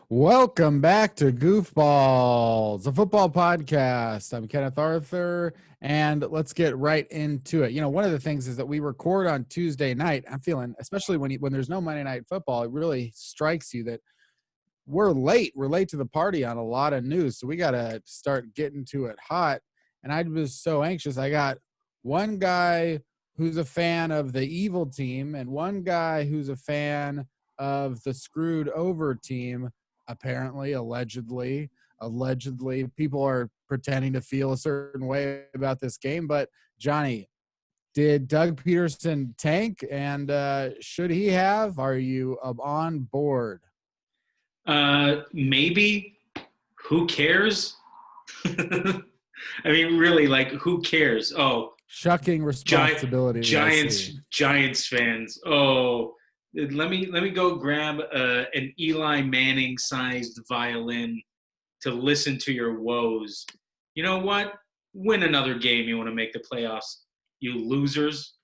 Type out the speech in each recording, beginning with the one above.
Welcome back to Goofballs, a football podcast. I'm Kenneth Arthur, and let's get right into it. One of the things is that we record on Tuesday night. I'm feeling, especially when there's no Monday Night Football, it really strikes you that we're late. We're late to the party on a lot of news, so we got to start getting to it hot. And I was so anxious. I got one guy who's a fan of the evil team and one guy who's a fan of the screwed over team. Apparently, allegedly, people are pretending to feel a certain way about this game. But Johnny, did Doug Peterson tank, and should he have? Are you on board? Maybe. Who cares? I mean, really, who cares? Oh, shucking responsibility. Giants fans. Oh, let me go grab an Eli Manning-sized violin to listen to your woes. You know what? Win another game. You want to make the playoffs, you losers.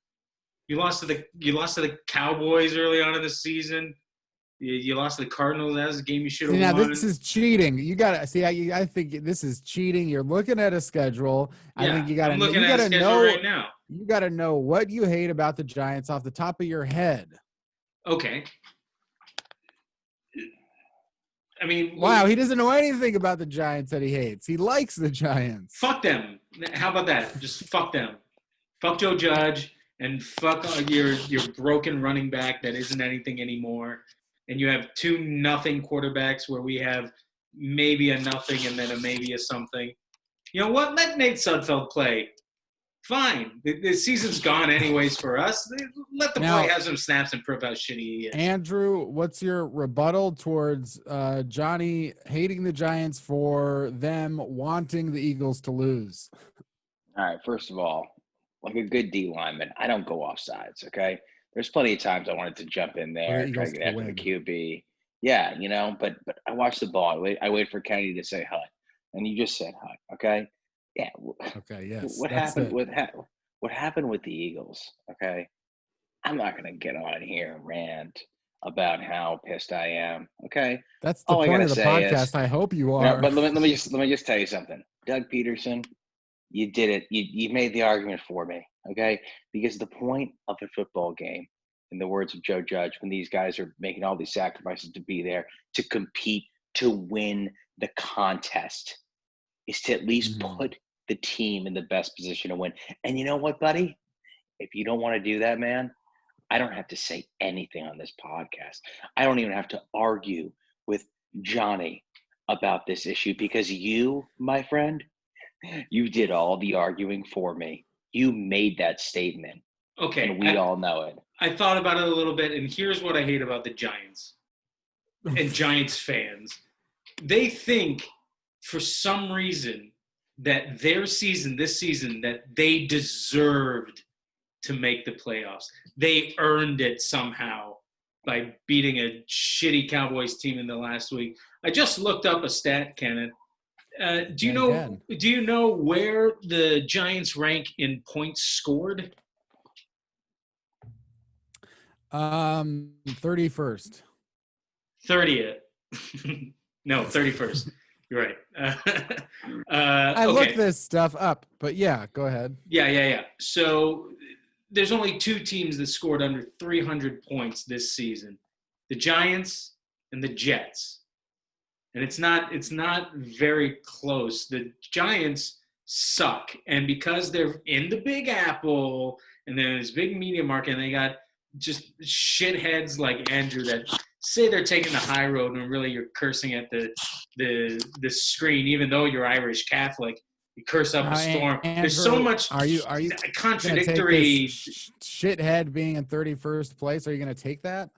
You lost to the Cowboys early on in the season. You lost to the Cardinals. That was a game you should have won. Now, this is cheating. You got to see. I think this is cheating. You're looking at a schedule. Yeah, I think you got to. I'm looking at a schedule right now. You got to know what you hate about the Giants off the top of your head. Okay. I mean, wow, he doesn't know anything about the Giants that he hates. He likes the Giants. Fuck them. How about that? Just fuck them. Fuck Joe Judge and fuck your broken running back that isn't anything anymore. And you have 2-0 quarterbacks where we have maybe a nothing and then a maybe a something. You know what? Let Nate Sudfeld play. Fine. The season's gone anyways for us. Let the boy have some snaps and prove how shitty he is. Andrew, what's your rebuttal towards Johnny hating the Giants for them wanting the Eagles to lose? All right, first of all, like a good D lineman, I don't go off sides, okay? There's plenty of times I wanted to jump in there and try to get after the QB. Yeah, but I watched the ball. I wait for Kennedy to say hi, and you just said hi, okay? Yeah. Okay. Yes. What happened with the Eagles? Okay, I'm not gonna get on here and rant about how pissed I am. Okay, that's the point of the podcast. I hope you are. But let me just tell you something. Doug Peterson, you did it. You made the argument for me. Okay, because the point of a football game, in the words of Joe Judge, when these guys are making all these sacrifices to be there, to compete, to win the contest, is to at least put the team in the best position to win. And you know what, buddy? If you don't want to do that, man, I don't have to say anything on this podcast. I don't even have to argue with Johnny about this issue because you, my friend, you did all the arguing for me. You made that statement. Okay. And we all know it. I thought about it a little bit, and here's what I hate about the Giants and Giants fans. They think for some reason that this season, that they deserved to make the playoffs. They earned it somehow by beating a shitty Cowboys team in the last week. I just looked up a stat, Kenneth. Do you know where the Giants rank in points scored? 31st. 30th. No, 31st. You're right. I looked this stuff up, but yeah, go ahead. Yeah. So there's only 2 teams that scored under 300 points this season: the Giants and the Jets. And it's not very close. The Giants suck, and because they're in the Big Apple and then this big media market, and they got just shitheads like Andrew that say they're taking the high road, and really you're cursing at the screen, even though you're Irish Catholic. You curse up a storm. Andrew, there's so much. Are you contradictory shithead being in 31st place? Are you going to take that?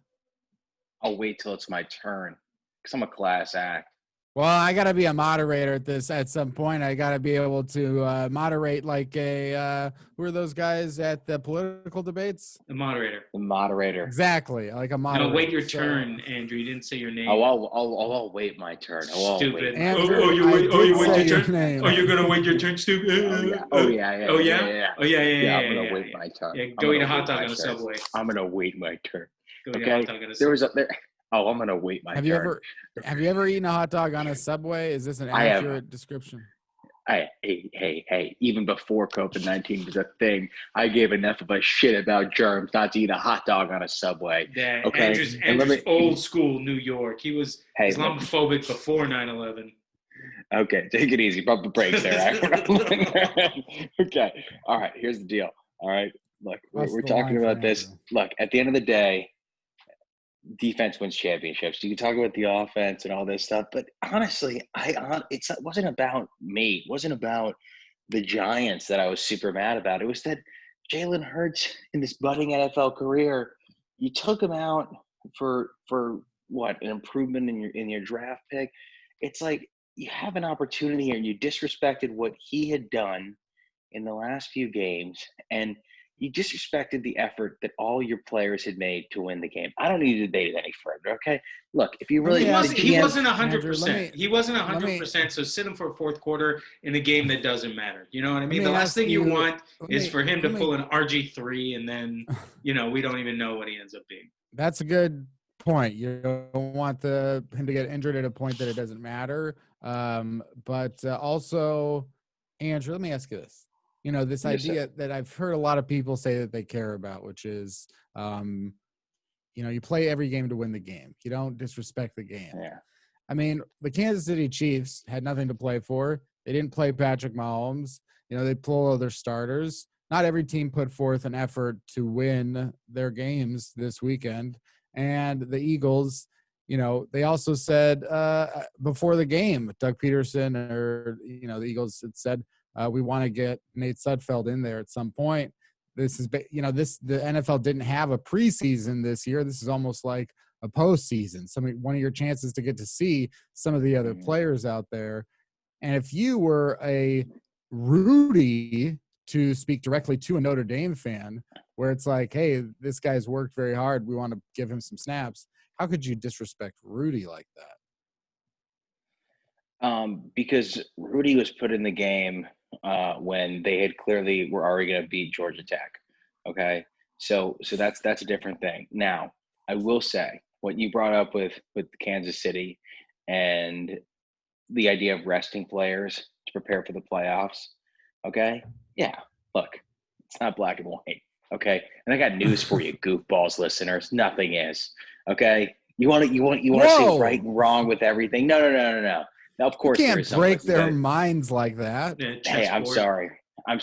I'll wait till it's my turn because I'm a class act. Well, I got to be a moderator at some point. I got to be able to moderate like who are those guys at the political debates? The moderator. The moderator. Exactly. Like a moderator. No, wait your turn, Andrew. You didn't say your name. Oh, I'll wait my turn. Stupid. Andrew, you wait your turn? Name. Oh, you're going to wait your turn, stupid? Oh, yeah. Yeah, I'm going to wait my turn. Yeah, go eat a hot dog on the subway. I'm going to wait my turn. Go eat a hot dog on the subway. Oh, I'm gonna wait my Have turn. you ever eaten a hot dog on a Subway? Is this an I have. accurate description? Hey, even before COVID-19 was a thing, I gave enough of a shit about germs not to eat a hot dog on a Subway. Yeah, Okay, and Andrew's old school New York. He was hey, look, Islamophobic before 9/11. okay, take it easy, pump the brakes there. Okay, all right, here's the deal. All right, look, What's we're the talking line for about this. Andrew? Look, at the end of the day, defense wins championships. You can talk about the offense and all this stuff, but honestly, it wasn't about me. It wasn't about the Giants that I was super mad about. It was that Jalen Hurts in this budding NFL career, you took him out for what, an improvement in your draft pick. It's like you have an opportunity here and you disrespected what he had done in the last few games, and you disrespected the effort that all your players had made to win the game. I don't need to debate it any further. Okay, look, if you Let really me ask the you, He GM, wasn't Andrew. 100%. He wasn't Let me 100%. So sit him for a fourth quarter in a game that doesn't matter. You know what I let mean? me The last ask thing you you. want is for him to Let me. pull an RG3 and then we don't even know what he ends up being. That's a good point. You don't want him to get injured at a point that it doesn't matter. But also, Andrew, let me ask you this. This yes, sir. idea that I've heard a lot of people say that they care about, which is, you play every game to win the game. You don't disrespect the game. Yeah. I mean, the Kansas City Chiefs had nothing to play for. They didn't play Patrick Mahomes. They pull all their starters. Not every team put forth an effort to win their games this weekend. And the Eagles, they also said before the game, Doug Peterson or, the Eagles had said, we want to get Nate Sudfeld in there at some point. This is, the NFL didn't have a preseason this year. This is almost like a postseason. One of your chances to get to see some of the other players out there. And if you were a Rudy, to speak directly to a Notre Dame fan, where it's like, hey, this guy's worked very hard, we want to give him some snaps. How could you disrespect Rudy like that? Because Rudy was put in the game when they had clearly were already going to beat Georgia Tech. Okay, so that's a different thing. Now, I will say what you brought up with Kansas City and the idea of resting players to prepare for the playoffs. Okay, yeah. Look, it's not black and white. Okay, and I got news for you, goofballs listeners. Nothing is. Okay, you want to say right and wrong with everything? No. Now, of You course, there can't is some break places their that. minds like that. Yeah, Hey, I'm chessboard.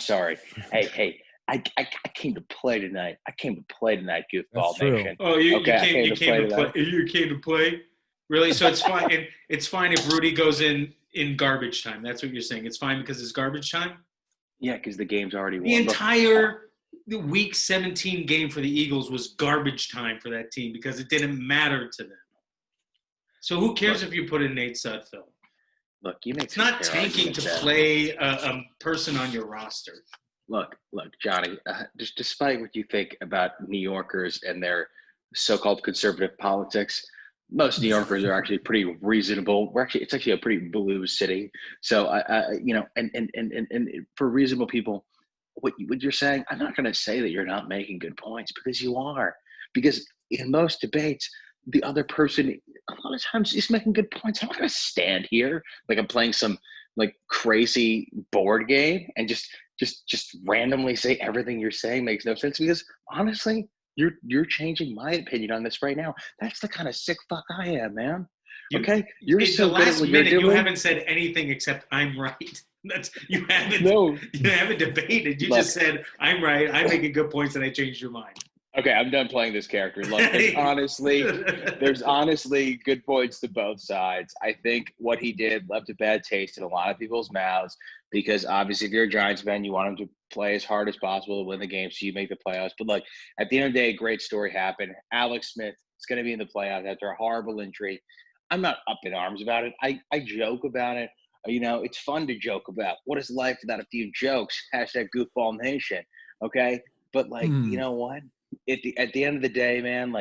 sorry. Hey, I came to play tonight. That's Goofball true. Nation. Oh, you Okay, I came came you to came play to play. tonight. You came to play. Really? So it's fine. And it's fine if Rudy goes in garbage time. That's what you're saying. It's fine because it's garbage time. Yeah, because the game's already The won. Look, entire Week 17 game for the Eagles was garbage time for that team because it didn't matter to them. So who cares if you put in Nate Sudfeld? Look, you make It's not tanking to play a person on your roster. Look, Johnny. Just despite what you think about New Yorkers and their so-called conservative politics, most New Yorkers are actually pretty reasonable. It's actually a pretty blue city. So and for reasonable people, what you're saying, I'm not going to say that you're not making good points because you are. Because in most debates, the other person a lot of times is making good points. I'm not going to stand here like I'm playing some like crazy board game and just randomly say everything you're saying makes no sense because honestly, you're changing my opinion on this right now. That's the kind of sick fuck I am, man. Okay, you're so the good at last what you're minute you doing. haven't said anything except I'm right. You haven't debated. You Look, just said I'm right. I'm making good points, and I changed your mind. Okay, I'm done playing this character. Look, there's honestly good points to both sides. I think what he did left a bad taste in a lot of people's mouths because obviously if you're a Giants fan, you want him to play as hard as possible to win the game so you make the playoffs. But look, at the end of the day, a great story happened. Alex Smith is going to be in the playoffs after a horrible injury. I'm not up in arms about it. I joke about it. It's fun to joke about. What is life without a few jokes? Hashtag Goofball Nation. Okay? But you know what? At the end of the day, man,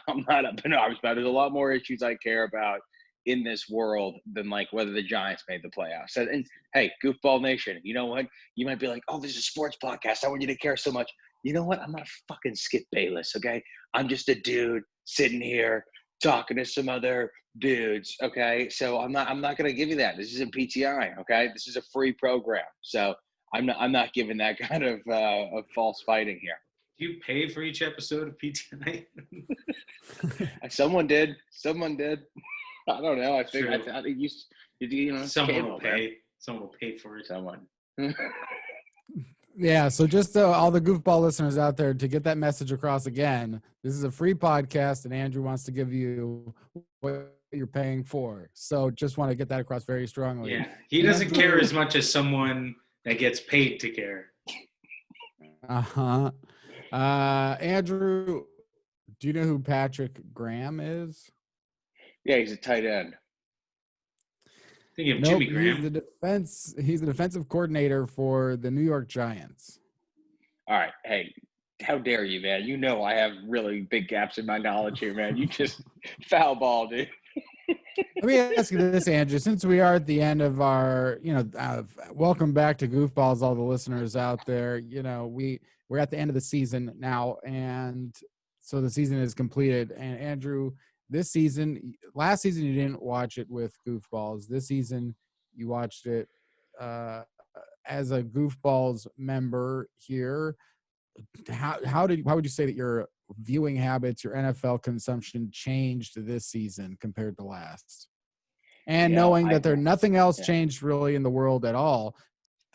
I'm not up in arms about it. There's a lot more issues I care about in this world than whether the Giants made the playoffs. And hey, Goofball Nation, you know what? You might be like, oh, this is a sports podcast. I want you to care so much. You know what? I'm not fucking Skip Bayless, okay? I'm just a dude sitting here talking to some other dudes. Okay, so I'm not gonna give you that. This isn't PTI. Okay, this is a free program. So I'm not giving that kind of false fighting here. Do you pay for each episode of PTI? Someone did. I don't know. I think True. I thought it used. Someone cable, will man. pay. Someone will pay for it. Someone. Yeah, so just all the goofball listeners out there, to get that message across again, this is a free podcast, and Andrew wants to give you what you're paying for. So just want to get that across very strongly. Yeah, he doesn't Andrew, care as much as someone that gets paid to care. Andrew, do you know who Patrick Graham is? Yeah, he's a tight end. Thinking of Nope, Jimmy Graham. He's the defensive coordinator for the New York Giants. All right, hey, how dare you, man? You know I have really big gaps in my knowledge here, man. You just foul ball, dude. Let me ask you this, Andrew. Since we are at the end of our, welcome back to Goofballs, all the listeners out there. We're at the end of the season now, and so the season is completed. And Andrew, last season you didn't watch it with Goofballs. This season you watched it as a Goofballs member here. How would you say that your viewing habits, your NFL consumption changed this season compared to last? And knowing that nothing else changed really in the world at all,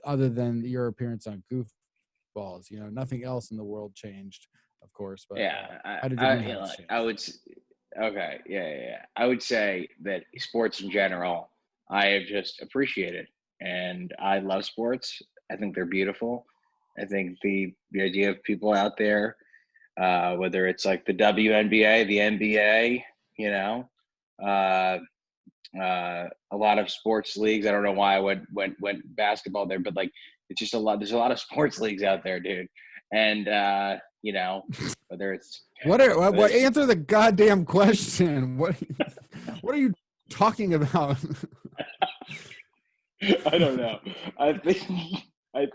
other than your appearance on Goofballs. Nothing else in the world changed, of course. But how did your viewing habits change? I would say that sports in general, I have just appreciated, and I love sports. I think they're beautiful. I think the idea of people out there, whether it's like the WNBA, the NBA, a lot of sports leagues. I don't know why I went basketball there, but like it's just a lot. There's a lot of sports leagues out there, dude. And whether it's what answer the goddamn question. What are you talking about? I don't know. I think.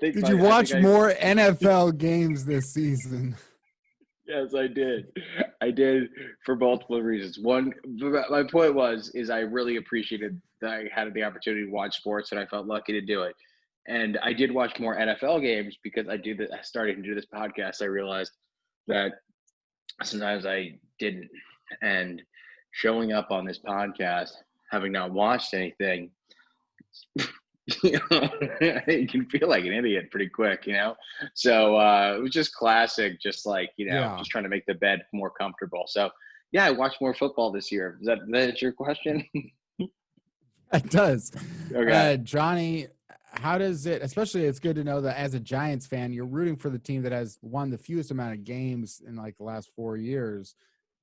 Did you watch more NFL games this season? Yes, I did. I did for multiple reasons. One, my point is I really appreciated that I had the opportunity to watch sports, and I felt lucky to do it. And I did watch more NFL games because I started to do this podcast. I realized that sometimes I didn't. And showing up on this podcast, having not watched anything, you can feel like an idiot pretty quick, So it was just classic, just like, just trying to make the bed more comfortable. So yeah, I watched more football this year. Is that your question? It does. Okay. Johnny, how does it, especially it's good to know that as a Giants fan, you're rooting for the team that has won the fewest amount of games in like the last 4 years.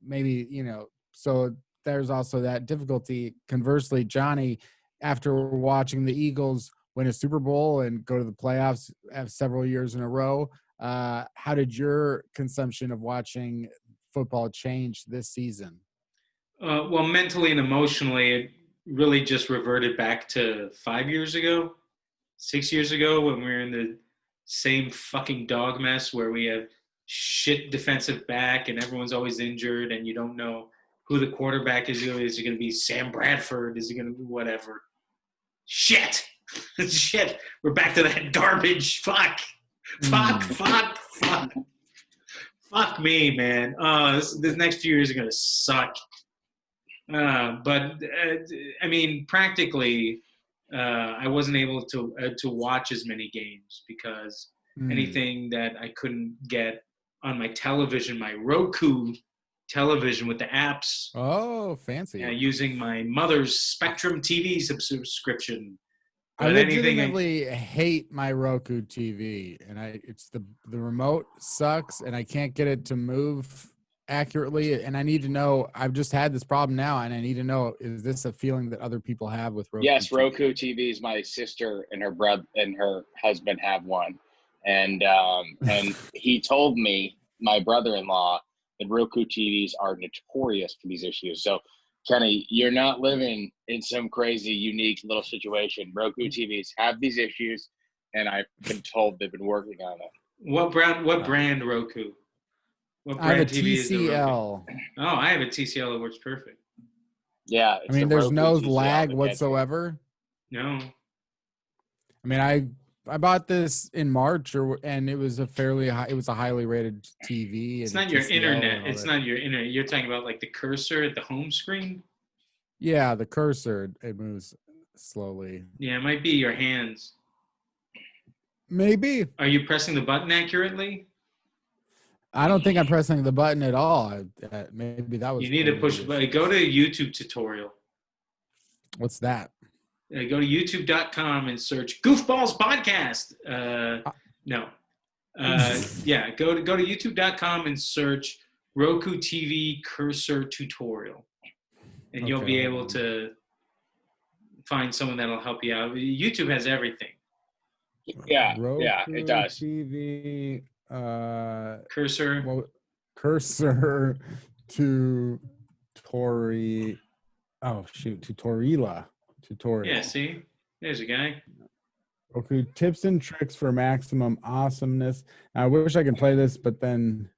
Maybe, so there's also that difficulty. Conversely, Johnny, after watching the Eagles win a Super Bowl and go to the playoffs several years in a row, how did your consumption of watching football change this season? Well, mentally and emotionally, it really just reverted back to 5 years ago, 6 years ago, when we were in the same fucking dog mess where we have shit defensive back and everyone's always injured and you don't know who the quarterback is. Is it going to be Sam Bradford? Is it going to be whatever? Shit. We're back to that garbage. Fuck me, man. This next few years are going to suck. But I mean, practically, I wasn't able to watch as many games because anything that I couldn't get on my television, my Roku television with the apps. Oh, fancy. Using my mother's Spectrum TV subscription. I legitimately hate my Roku TV, and it's the remote sucks, and I can't get it to move accurately. And I need to know. I've just had this problem now, and I need to know: is this a feeling that other people have with Roku? Yes, TV? Roku TVs. My sister and her brother and her husband have one, and he told me, my brother-in-law, that Roku TVs are notorious for these issues. So, Kenny, you're not living in some crazy, unique little situation. Roku TVs have these issues, and I've been told they've been working on it. What brand Roku? What I have a brand TV is the Roku? TCL. Oh, I have a TCL that works perfect. Yeah, I mean, there's no lag whatsoever. No. I mean, I bought this in March, and it was a highly rated TV. It's and not your TCL internet. and all It's that. not your internet. You're talking about like the cursor at the home screen? Yeah, the cursor, it moves slowly. Yeah, it might be your hands. Maybe. Are you pressing the button accurately? I don't think I'm pressing the button at all. Maybe that was. You need to push. Go to a YouTube tutorial. What's that? Go to youtube.com and search Goofballs Podcast. No. Yeah, go to youtube.com and search Roku TV cursor tutorial. And you'll be able to find someone that'll help you out. YouTube has everything. Yeah, Roku yeah, it does. TV Cursor. Cursor tutorial. Oh shoot, tutorial. Yeah, see? There's a guy. Okay, tips and tricks for maximum awesomeness. I wish I could play this, but then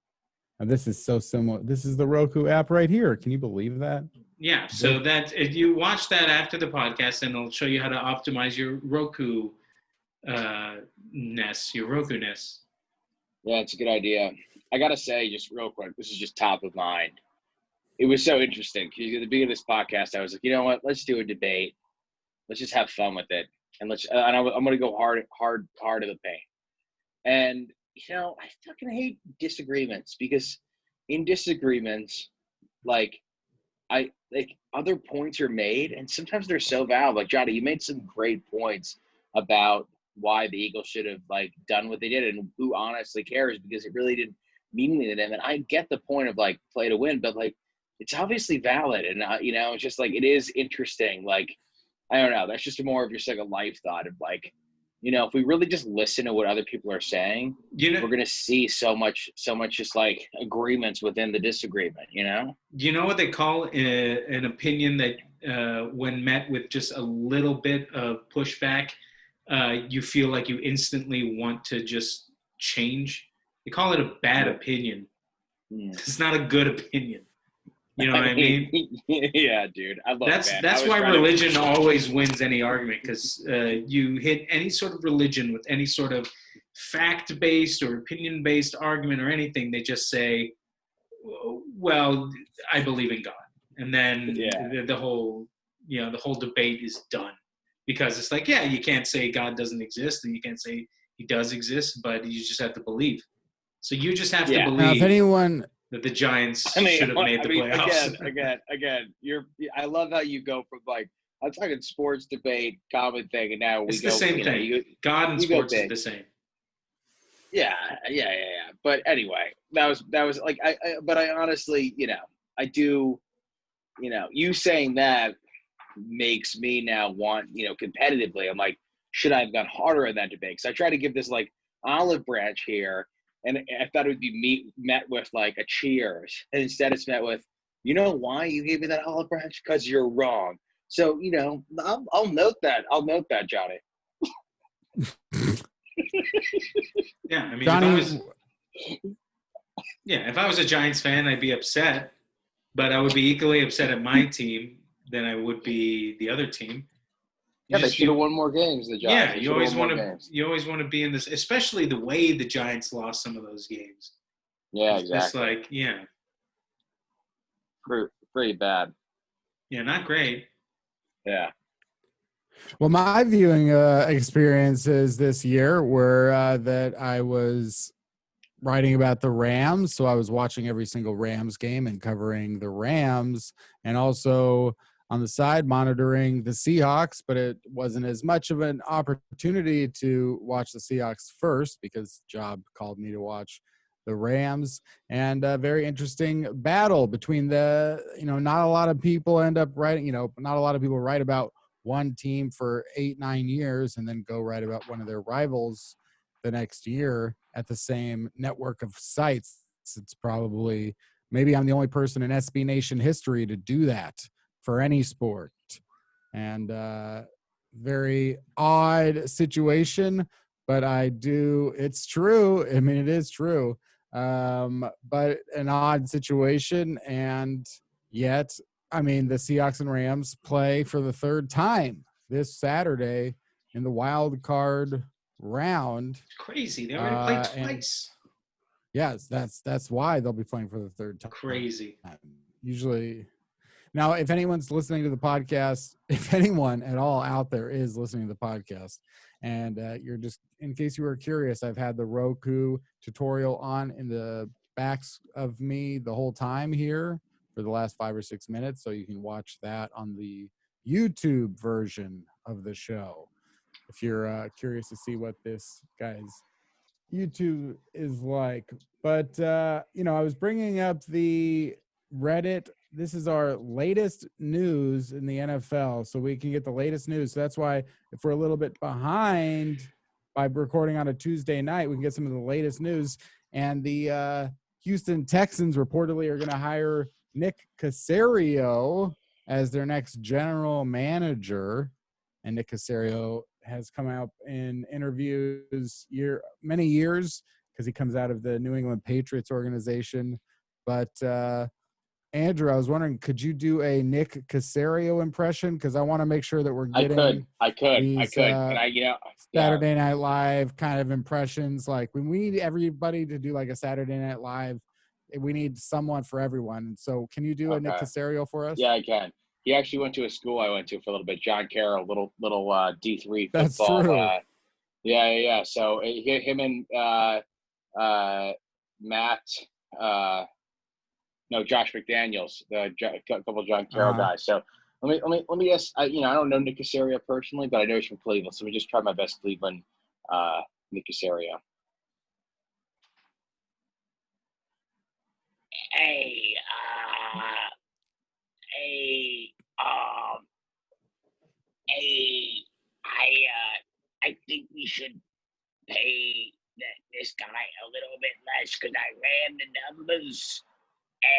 this is so similar. This is the Roku app right here. Can you believe that? Yeah, so that if you watch that after the podcast, then it'll show you how to optimize your Roku nest, your Roku nest. Yeah, it's a good idea. I gotta say, just real quick, this is just top of mind. It was so interesting because at the beginning of this podcast, I was like, you know what? Let's do a debate. Let's just have fun with it, and I'm gonna go hard to the paint. And you know, I fucking hate disagreements because in disagreements, like other points are made, and sometimes they're so valid. Like Johnny, you made some great points about why the Eagles should have like done what they did, and who honestly cares because it really didn't mean anything to them. And I get the point of like play to win, but like it's obviously valid, and you know, it's just like it is interesting. Like I don't know, that's just more of just like a life thought of like, you know, if we really just listen to what other people are saying, we're gonna see so much just like agreements within the disagreement. You know. Do you know what they call an opinion that when met with just a little bit of pushback, you feel like you instantly want to just change? They call it a bad opinion. It's not a good opinion. You know what I mean? Yeah, dude. I love that. That's why religion always wins any argument, because you hit any sort of religion with any sort of fact-based or opinion-based argument or anything, they just say, well, I believe in God. And then the whole debate is done. Because it's like, yeah, you can't say God doesn't exist, and you can't say he does exist, but you just have to believe. So you just have to believe now, if anyone that the Giants should have made the playoffs. Again, I love how you go from like, I'm talking sports debate, common thing, and now it's the same thing. God and sports is the same. Yeah. But anyway, that was like, but I honestly, you know, I do, you know, you saying that makes me now want, you know, competitively, I'm like, should I have gone harder in that debate? Because I try to give this like olive branch here, and I thought it would be met with like a cheers, and instead it's met with, you know why you gave me that olive branch? Because you're wrong. So, you know, I'll note that. Johnny. Yeah, I mean, Johnny, if I was a Giants fan, I'd be upset, but I would be equally upset at my team than I would be the other team. They should have won more games. The Giants. Yeah, you always want to be in this, especially the way the Giants lost some of those games. Yeah, exactly. It's like, yeah, pretty bad. Yeah, not great. Yeah. Well, my viewing experiences this year were that I was writing about the Rams, so I was watching every single Rams game and covering the Rams, and also on the side monitoring the Seahawks, but it wasn't as much of an opportunity to watch the Seahawks first because Job called me to watch the Rams. And a very interesting battle between not a lot of people end up writing, not a lot of people write about one team for 8-9 years and then go write about one of their rivals the next year at the same network of sites. It's probably, maybe I'm the only person in SB Nation history to do that for any sport. And very odd situation, but it's true. I mean, it is true. But an odd situation, and yet, I mean, the Seahawks and Rams play for the third time this Saturday in the wild card round. It's crazy. They already played twice. Yes, that's why they'll be playing for the third time. Crazy. Usually, now if anyone's listening to the podcast, if anyone at all out there is listening to the podcast, and you're just, in case you were curious, I've had the Roku tutorial on in the backs of me the whole time here for the last 5 or 6 minutes, so you can watch that on the YouTube version of the show if you're curious to see what this guy's YouTube is like. But I was bringing up the Reddit. This is our latest news in the NFL, so we can get the latest news. So that's why if we're a little bit behind by recording on a Tuesday night, we can get some of the latest news. And the Houston Texans reportedly are going to hire Nick Caserio as their next general manager. And Nick Caserio has come out in interviews many years because he comes out of the New England Patriots organization. But Andrew, I was wondering, could you do a Nick Caserio impression? Because I want to make sure that we're getting I could. these, And Saturday Night Live kind of impressions. Like when we need everybody to do like a Saturday Night Live, we need someone for everyone. So can you do a Nick Caserio for us? Yeah, I can. He actually went to a school I went to for a little bit. John Carroll, little D3 football. That's true. Yeah. So him and Matt, Josh McDaniels, a couple of John Carroll guys. So let me guess. I don't know Nick Caserio personally, but I know he's from Cleveland. So let me just try my best Cleveland Nick Caserio. I think we should pay this guy a little bit less because I ran the numbers,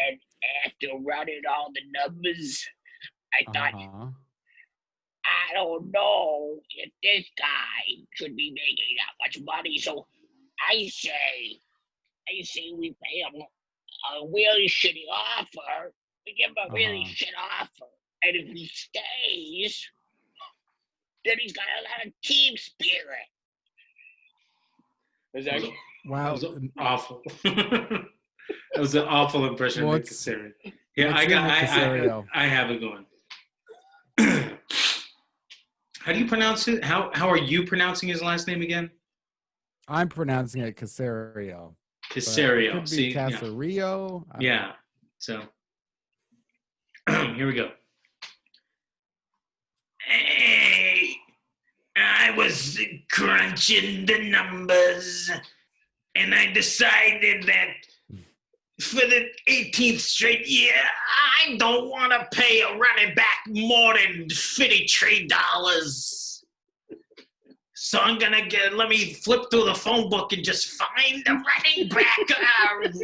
and after running all the numbers, I thought, I don't know if this guy should be making that much money. So I say we pay him a really shitty offer. We give him a really shit offer, and if he stays, then he's got a lot of team spirit. Wow, that was awful. That was an awful impression of Nick Caserio. Yeah, I have it going. How do you pronounce it? How are you pronouncing his last name again? I'm pronouncing it Caserio. Caserio. Could be Caserio. Yeah. So here we go. Hey, I was crunching the numbers, and I decided that for the 18th straight year, I don't want to pay a running back more than $53. So I'm going to let me flip through the phone book and just find the running back,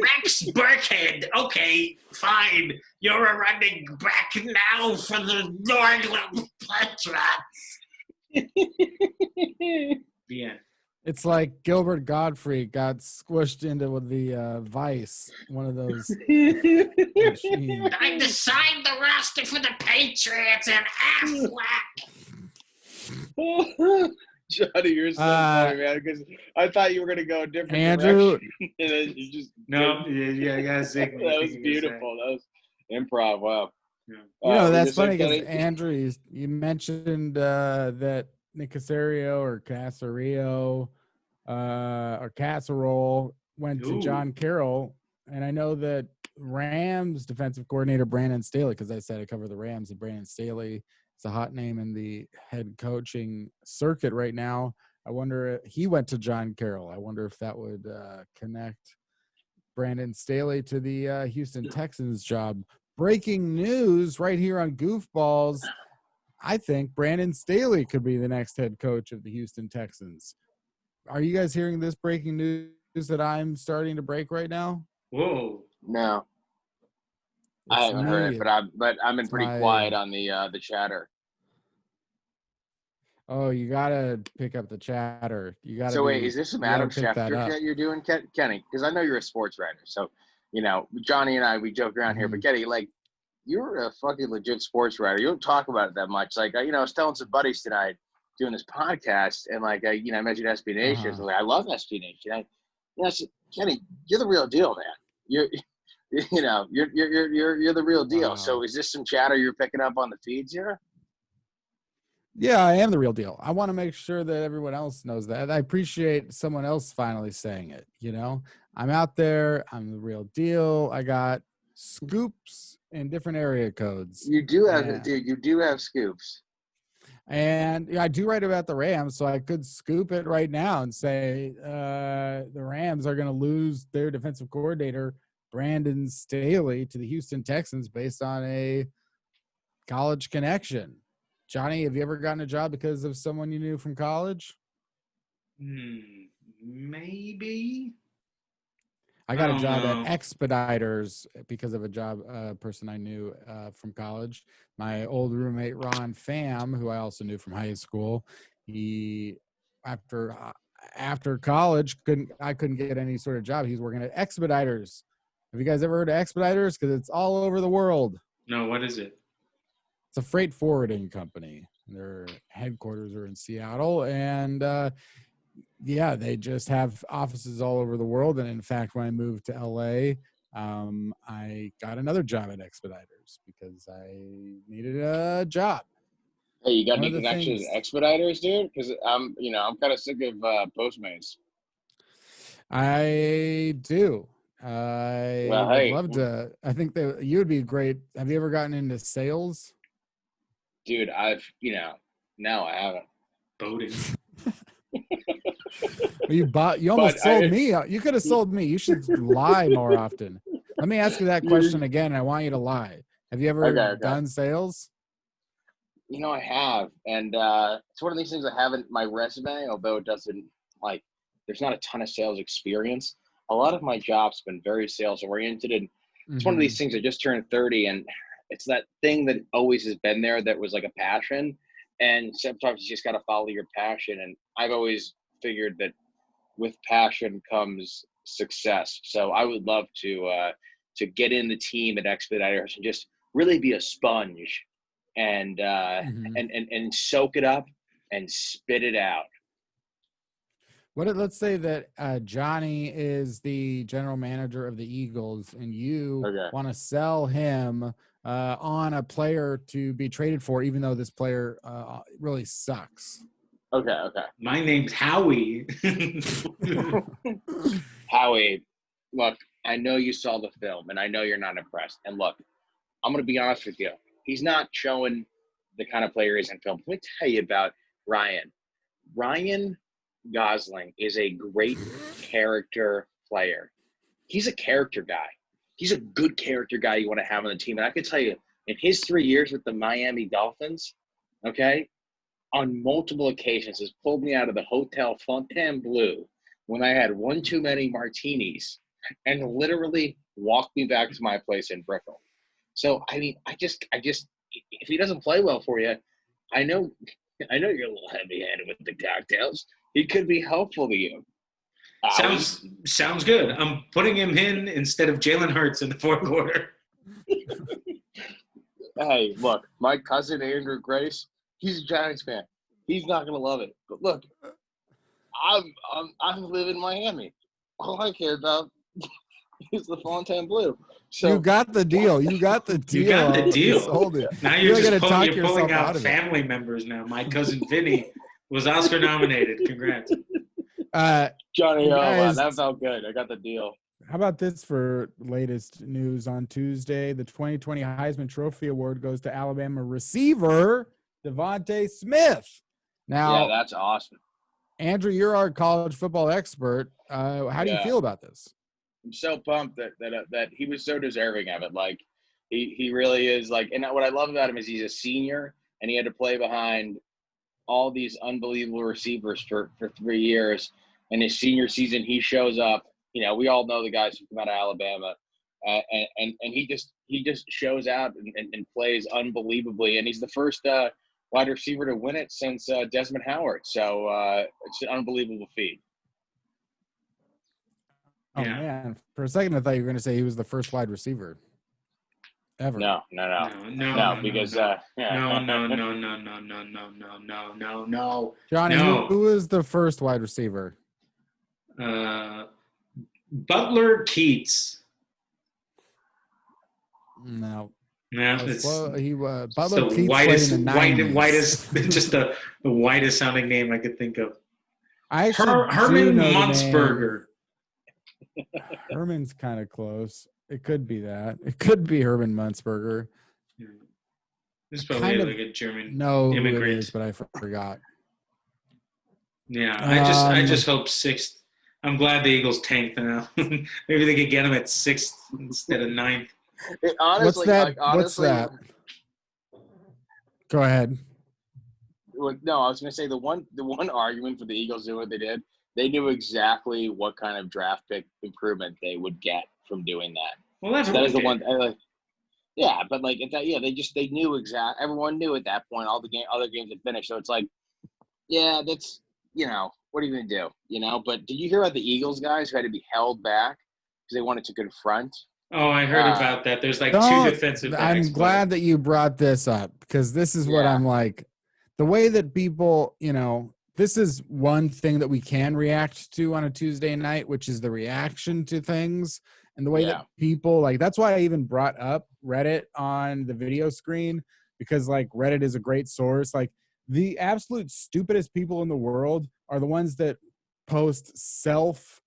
Rex Burkhead. Okay, fine. You're a running back now for the New England Patriots. Yeah. It's like Gilbert Godfrey got squished into with the vice, one of those machines. I designed the roster for the Patriots and Affleck. Johnny, you're so funny, man, because I thought you were going to go a different Andrew, direction. And then you just you guys that was beautiful. That was improv. Wow. Yeah. That's funny because Andrew, you mentioned that Nick Caserio or Caserio or Casserole went to John Carroll, and I know that Rams defensive coordinator Brandon Staley, because I said I cover the Rams, and Brandon Staley is a hot name in the head coaching circuit right now. I wonder if he went to John Carroll. I wonder if that would connect Brandon Staley to the Houston Texans job. Breaking news right here on Goofballs. I think Brandon Staley could be the next head coach of the Houston Texans. Are you guys hearing this breaking news that I'm starting to break right now? Whoa. No. I haven't heard it, but I've been pretty quiet on the chatter. Oh, you gotta pick up the chatter. You gotta So wait, be. is this some You gotta Adam pick that Schefter up. that you're doing, Kenny? Because I know you're a sports writer. So, Johnny and I, we joke around here, but Mhm. Kenny, like, you're a fucking legit sports writer. You don't talk about it that much. Like, I was telling some buddies tonight doing this podcast, and like, I mentioned SB Nation. Uh-huh. So like, I love SB Nation. So, Kenny, you're the real deal, man. You're, you're the real deal. So, Wow. is this some chatter you're picking up on the feeds here? Yeah, I am the real deal. I want to make sure that everyone else knows that. I appreciate someone else finally saying it. I'm out there. I'm the real deal. I got scoops in different area codes. You do have, And, dude. You do have scoops. and yeah, I do write about the Rams, so I could scoop it right now and say the Rams are going to lose their defensive coordinator, Brandon Staley, to the Houston Texans based on a college connection. Johnny, have you ever gotten a job because of someone you knew from college? Maybe. I got a don't job at know. Expeditors because of a job person I knew from college. My old roommate Ron Pham, who I also knew from high school, he after college couldn't get any sort of job. He was working at Expeditors. Have you guys ever heard of Expeditors? Because it's all over the world. No, what is it? It's a freight forwarding company. Their headquarters are in Seattle, and yeah, they just have offices all over the world. And in fact, when I moved to LA, I got another job at Expeditors because I needed a job. Hey, you got One any of the connections things to Expediters, dude? Because I'm kind of sick of Postmates. I do, I Well, would hey, love to. I think that you would be great. Have you ever gotten into sales? dude, no, I haven't. Boating. You But almost sold me. You could have sold me. You should lie more often. Let me ask you that question again, and I want you to lie. Have you ever okay. done sales? I have, and it's one of these things I have in my resume, although it doesn't like. There's not a ton of sales experience. A lot of my job's been very sales oriented, and it's one of these Mm-hmm. things. I just turned 30, and it's that thing that always has been there that was like a passion, and sometimes you just got to follow your passion. And I've always figured that with passion comes success. So I would love to get in the team at Expeditors and just really be a sponge and Mm-hmm. and soak it up and spit it out. Let's say that Johnny is the general manager of the Eagles, and you Okay. want to sell him on a player to be traded for, even though this player really sucks. Okay. My name's Howie. Howie, look, I know you saw the film and I know you're not impressed. And look, I'm going to be honest with you. He's not showing the kind of player he is in film. Let me tell you about Ryan. Ryan Gosling is a great character player. He's a character guy. He's a good character guy you want to have on the team. And I can tell you, in his 3 years with the Miami Dolphins, okay, on multiple occasions has pulled me out of the Hotel Fontainebleau when I had one too many martinis and literally walked me back to my place in Brickell. So I mean, I just if he doesn't play well for you, I know you're a little heavy-handed with the cocktails. He could be helpful to you. Sounds good. I'm putting him in instead of Jalen Hurts in the fourth quarter. Hey, look, my cousin Andrew Grace, he's a Giants fan. He's not gonna love it. But look, I live in Miami. All I care about is the Fontainebleau. So You got the deal. You got the deal. You got the You deal. sold it. Now You you're really just gotta talk you're pulling yourself out out of it. family members now. My cousin Vinny was Oscar nominated. Congrats. Johnny, You guys, that felt good. I got the deal. how about this for latest news on Tuesday? The 2020 Heisman Trophy Award goes to Alabama receiver Devontae Smith. Yeah, Now, that's awesome. Andrew, you're our college football expert. How do you Yeah. feel about this? I'm so pumped that he was so deserving of it. Like he really is. Like, and what I love about him is he's a senior and he had to play behind all these unbelievable receivers for 3 years. And his senior season, he shows up. We all know the guys who come out of Alabama, and he just shows out and plays unbelievably. And he's the first wide receiver to win it since Desmond Howard. So it's an unbelievable feat. Oh Yeah. man, for a second I thought you were going to say he was the first wide receiver ever. No, because no. yeah. No. Johnny, No. who was the first wide receiver? Butler Keats. No. No, That was it's slow. He just Butler the Keats played in the 90s. whitest, just the whitest sounding name I could think of. I actually do Herman know the Munzberger. name. Herman's kind of close. It could be that. It could be Herman Munzberger. This is probably Kind of like a German know who it immigrant. is, but I forgot. Yeah, I just hope sixth. I'm glad the Eagles tanked now. Maybe they could get him at sixth instead of ninth. Honestly, What's that? Go ahead. No, I was going to say the one argument for the Eagles doing what they did, they knew exactly what kind of draft pick improvement they would get from doing that. Well, everyone that is the did. one. Yeah, but like they knew exactly. Everyone knew at that point. Other games had finished, so it's like, yeah, that's what are you going to do? But did you hear about the Eagles guys who had to be held back because they wanted to confront? Oh, I heard about that. There's like two defensive backs. I'm glad that you brought this up because this is what I'm like. The way that people, this is one thing that we can react to on a Tuesday night, which is the reaction to things and the way that people that's why I even brought up Reddit on the video screen, because like Reddit is a great source. Like the absolute stupidest people in the world are the ones that post self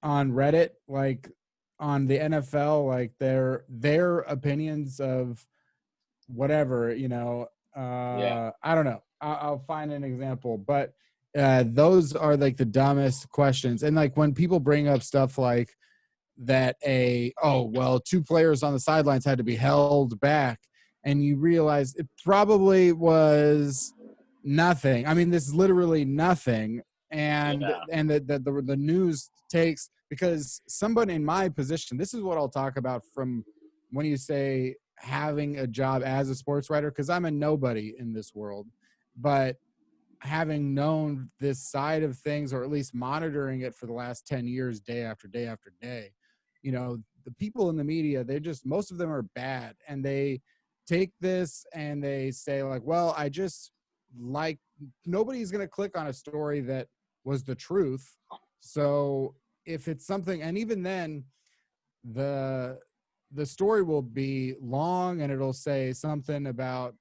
on Reddit, like on the NFL, like their opinions of whatever, I don't know. I'll find an example, but those are like the dumbest questions. And like when people bring up stuff like that, two players on the sidelines had to be held back, and you realize it probably was nothing. I mean, this is literally nothing. And the news takes, because someone in my position, this is what I'll talk about from when you say having a job as a sports writer, because I'm a nobody in this world, but having known this side of things, or at least monitoring it for the last 10 years, day after day after day, the people in the media, most of them are bad, and they take this and they say like, well, I just like, nobody's going to click on a story that was the truth. So if it's something, and even then the story will be long and it'll say something about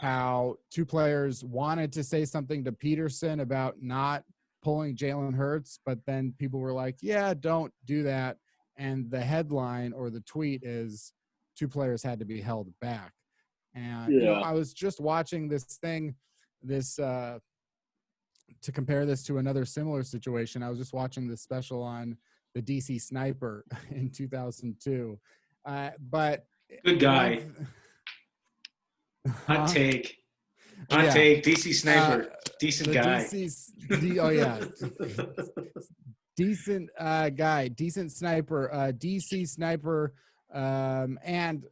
how two players wanted to say something to Peterson about not pulling Jalen Hurts, but then people were like, yeah, don't do that. And the headline or the tweet is two players had to be held back. And, I was just watching this thing, to compare this to another similar situation. I was just watching this special on the DC Sniper in 2002. But good guy. Hot take. DC Sniper. Decent guy. Decent guy. Decent sniper. DC Sniper. And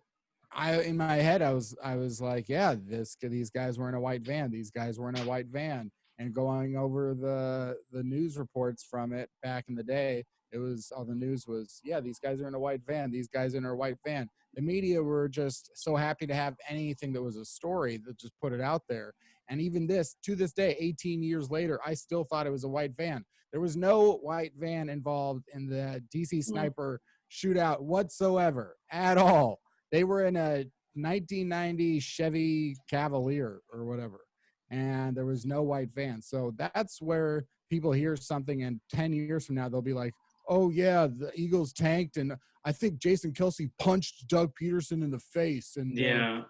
in my head, I was like, yeah, these guys were in a white van. These guys were in a white van. And going over the news reports from it back in the day, all the news was, yeah, these guys are in a white van. These guys are in a white van. The media were just so happy to have anything that was a story that just put it out there. And even to this day, 18 years later, I still thought it was a white van. There was no white van involved in the DC Sniper shootout whatsoever at all. They were in a 1990 Chevy Cavalier or whatever, and there was no white van. So that's where people hear something, and 10 years from now, they'll be like, oh, yeah, the Eagles tanked, and I think Jason Kelce punched Doug Peterson in the face. And, that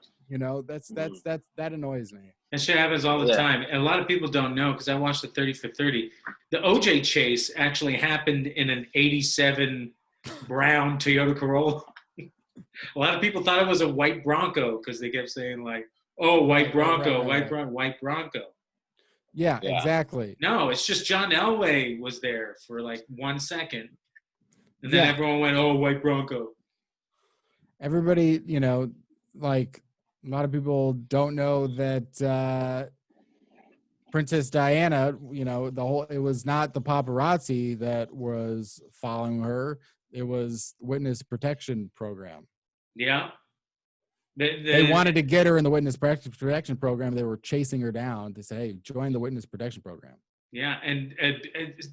annoys me. That shit happens all the time. And a lot of people don't know, because I watched the 30 for 30. The OJ chase actually happened in an 87 brown Toyota Corolla. A lot of people thought it was a white Bronco because they kept saying like, oh, white Bronco, white Bronco. Yeah, exactly. No, it's just John Elway was there for like 1 second. And then everyone went, oh, white Bronco. Everybody, like A lot of people don't know that Princess Diana, it was not the paparazzi that was following her. It was witness protection program. Yeah. They wanted to get her in the witness protection program. They were chasing her down to say, hey, join the witness protection program. Yeah, and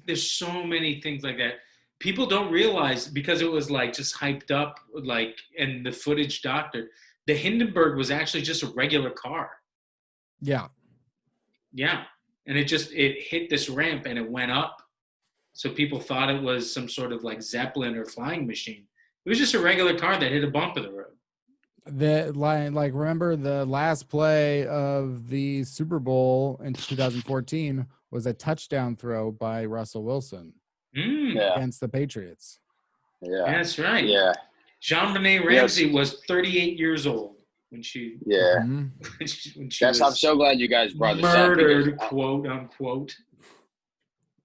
there's so many things like that. People don't realize, because it was like just hyped up, like, and the footage doctored. The Hindenburg was actually just a regular car. Yeah. Yeah, and it hit this ramp and it went up. So people thought it was some sort of like Zeppelin or flying machine. It was just a regular car that hit a bump of the road. Remember the last play of the Super Bowl in 2014 was a touchdown throw by Russell Wilson against the Patriots. Yeah, that's right. Yeah, Jean-Benet Ramsey was 38 years old when she. Yeah, Mhm. when she I'm so glad you guys brought this murdered, up. quote unquote.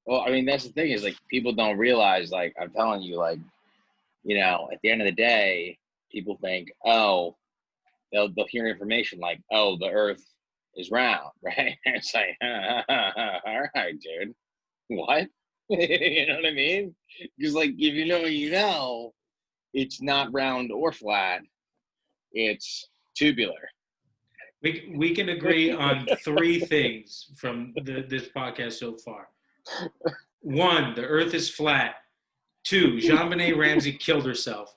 Well, I mean, that's the thing is, like, people don't realize, like, I'm telling you, like, at the end of the day, people think, oh, they'll hear information like, oh, the Earth is round, right? It's like, all right, dude, what? You know what I mean? Because, like, if you know, it's not round or flat; it's tubular. We can agree on three things from this podcast so far. 1, the Earth is flat. 2, Jean-Benet Ramsey killed herself.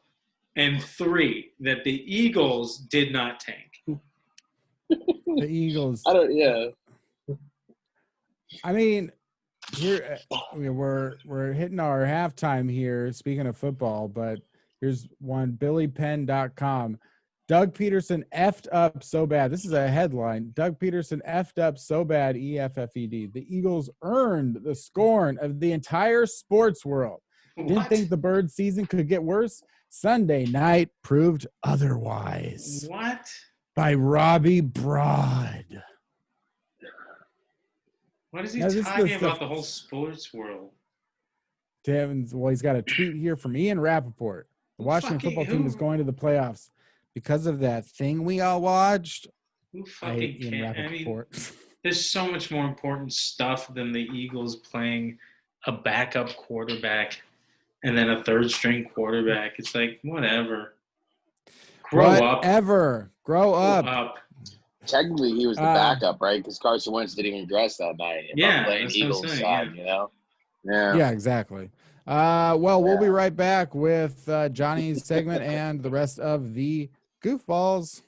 And 3, that the Eagles did not tank. The Eagles. I mean, here we're hitting our halftime here. Speaking of football, but here's one. BillyPenn.com. Doug Peterson effed up so bad. This is a headline. Doug Peterson effed up so bad. EFFED. The Eagles earned the scorn of the entire sports world. Didn't think the bird season could get worse. Sunday night proved otherwise. What? By Robbie Broad. What is he talking about? The whole sports world. Well, he's got a tweet here from Ian Rappaport. The Washington football team is going to the playoffs because of that thing we all watched. Who fucking Ian Rappaport. I mean, there's so much more important stuff than the Eagles playing a backup quarterback and then a third-string quarterback. It's like, whatever. Grow up. Technically, he was the backup, right? Because Carson Wentz didn't even dress that night. Playing Eagles side, Yeah, exactly. We'll be right back with Johnny's segment and the rest of the Goofballs.